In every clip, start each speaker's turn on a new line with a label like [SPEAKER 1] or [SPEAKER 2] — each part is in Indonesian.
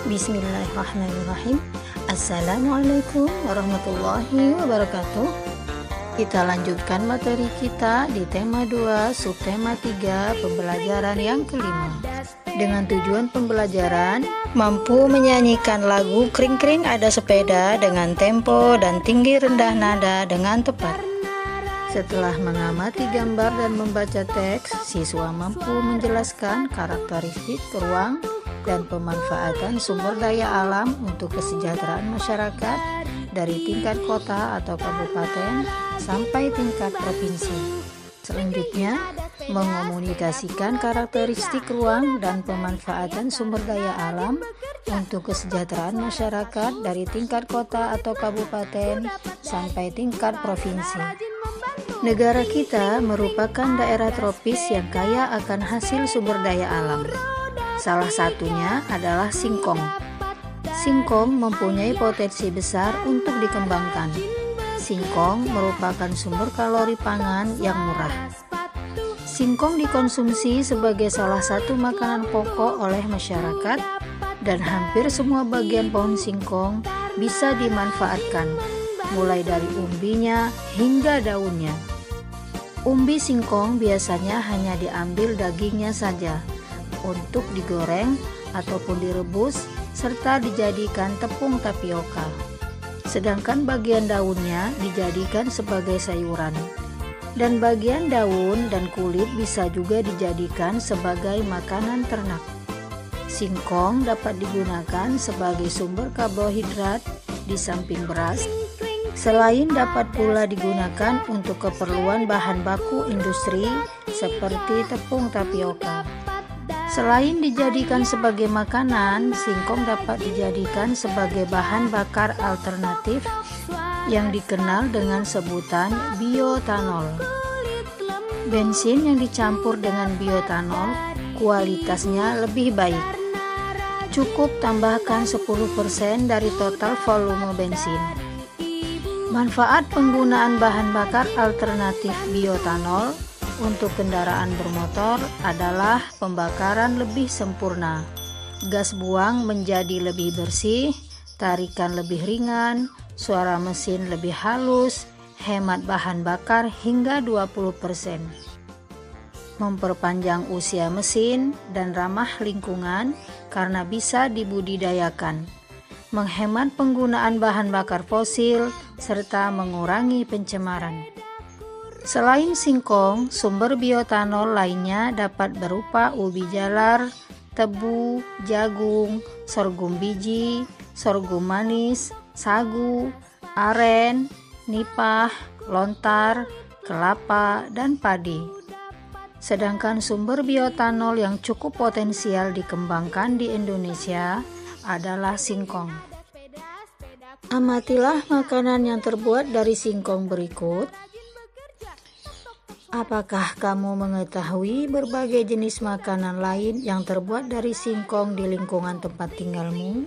[SPEAKER 1] Bismillahirrahmanirrahim. Assalamualaikum warahmatullahi wabarakatuh. Kita lanjutkan materi kita di tema 2, subtema 3, pembelajaran yang kelima. Dengan tujuan pembelajaran, mampu menyanyikan lagu Kring-kring ada sepeda dengan tempo dan tinggi rendah nada dengan tepat. Setelah mengamati gambar dan membaca teks, siswa mampu menjelaskan karakteristik ruang dan pemanfaatan sumber daya alam untuk kesejahteraan masyarakat dari tingkat kota atau kabupaten sampai tingkat provinsi. Selanjutnya, mengomunikasikan karakteristik ruang dan pemanfaatan sumber daya alam untuk kesejahteraan masyarakat dari tingkat kota atau kabupaten sampai tingkat provinsi. Negara kita merupakan daerah tropis yang kaya akan hasil sumber daya alam. Salah satunya adalah singkong. Singkong mempunyai potensi besar untuk dikembangkan. Singkong merupakan sumber kalori pangan yang murah. Singkong dikonsumsi sebagai salah satu makanan pokok oleh masyarakat dan hampir semua bagian pohon singkong bisa dimanfaatkan, mulai dari umbinya hingga daunnya. Umbi singkong biasanya hanya diambil dagingnya saja untuk digoreng ataupun direbus serta dijadikan tepung tapioka. Sedangkan bagian daunnya dijadikan sebagai sayuran. Dan bagian daun dan kulit bisa juga dijadikan sebagai makanan ternak. Singkong dapat digunakan sebagai sumber karbohidrat di samping beras. Selain dapat pula digunakan untuk keperluan bahan baku industri seperti tepung tapioka. Selain dijadikan sebagai makanan, singkong dapat dijadikan sebagai bahan bakar alternatif yang dikenal dengan sebutan bioetanol. Bensin yang dicampur dengan bioetanol kualitasnya lebih baik. Cukup tambahkan 10% dari total volume bensin. Manfaat penggunaan bahan bakar alternatif bioetanol untuk kendaraan bermotor adalah pembakaran lebih sempurna. Gas buang menjadi lebih bersih, tarikan lebih ringan, suara mesin lebih halus, hemat bahan bakar hingga 20%. Memperpanjang usia mesin dan ramah lingkungan karena bisa dibudidayakan. Menghemat penggunaan bahan bakar fosil serta mengurangi pencemaran. Selain singkong, sumber bioetanol lainnya dapat berupa ubi jalar, tebu, jagung, sorghum biji, sorghum manis, sagu, aren, nipah, lontar, kelapa, dan padi. Sedangkan sumber bioetanol yang cukup potensial dikembangkan di Indonesia adalah singkong. Amatilah makanan yang terbuat dari singkong berikut. Apakah kamu mengetahui berbagai jenis makanan lain yang terbuat dari singkong di lingkungan tempat tinggalmu?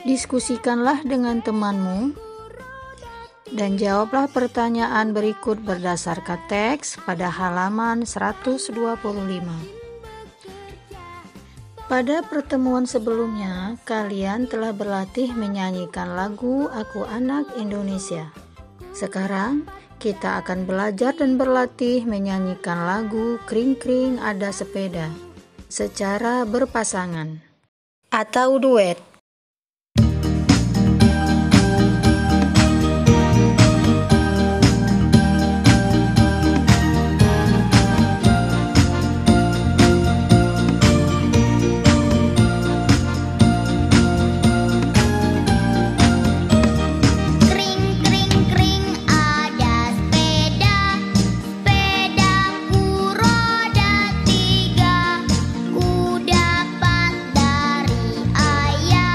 [SPEAKER 1] Diskusikanlah dengan temanmu dan jawablah pertanyaan berikut berdasarkan teks pada halaman 125. Pada pertemuan sebelumnya, kalian telah berlatih menyanyikan lagu Aku Anak Indonesia. Sekarang, kita akan belajar dan berlatih menyanyikan lagu Kring-kring ada sepeda secara berpasangan atau duet.
[SPEAKER 2] Ku dapat dari ayah.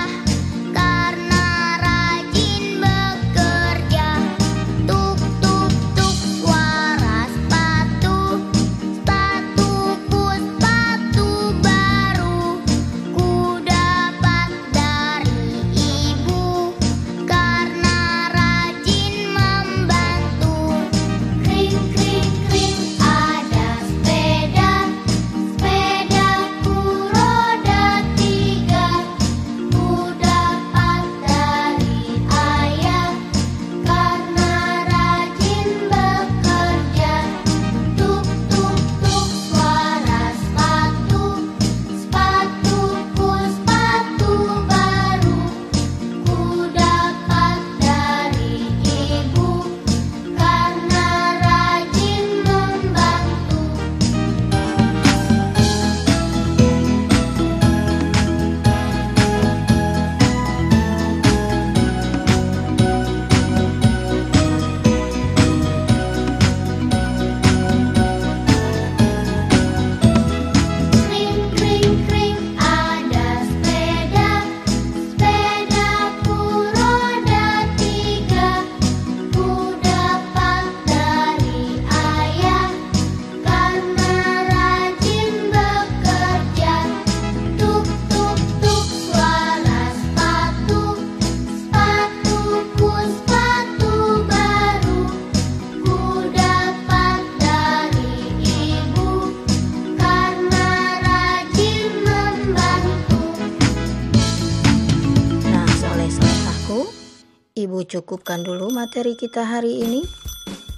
[SPEAKER 1] Ibu cukupkan dulu materi kita hari ini.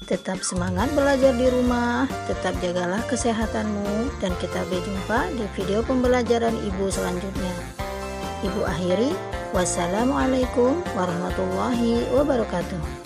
[SPEAKER 1] Tetap semangat belajar di rumah, tetap jagalah kesehatanmu, dan kita berjumpa di video pembelajaran Ibu selanjutnya. Ibu akhiri, wassalamualaikum warahmatullahi wabarakatuh.